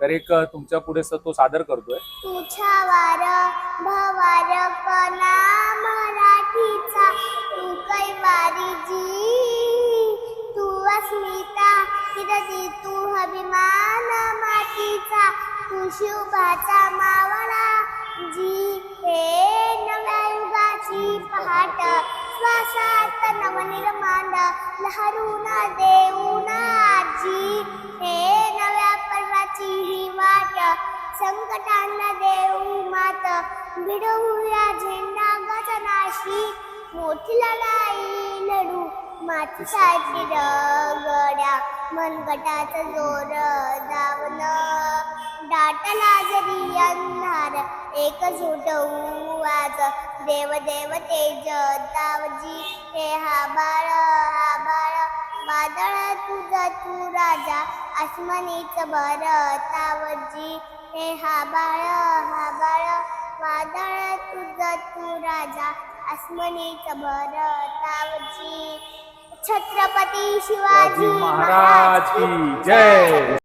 तर एक तुमच्या पुढे तो सादर करतोय. तुझ्या वार भवार कना मराठीचा तू कैवारी जी तू अस्मिता किरती तू अभिमान मातीचा तू शुभाचा मावळा जी हे नव्या युगाची पहाट श्वासात नवनिर्माण लहरून देऊन आजी हे नव्या पर्वाची ही वाट संकटांना देऊ मात भिडवूया झेंडा गगनाशी मोठी लढाई लढू मातीसाठी रगड्या मनगटाचं जोर दावण दाटला जरी अंधार एकजूट होऊ आज देव देव तेज तावजी हे हा बाळ वादळ तुझ तू राजा आसमानीच भर तावजी हे हा बाळ वादळ तुझ तू राजा आसमानीच भर तावजी छत्रपती शिवाजी महाराज की जय.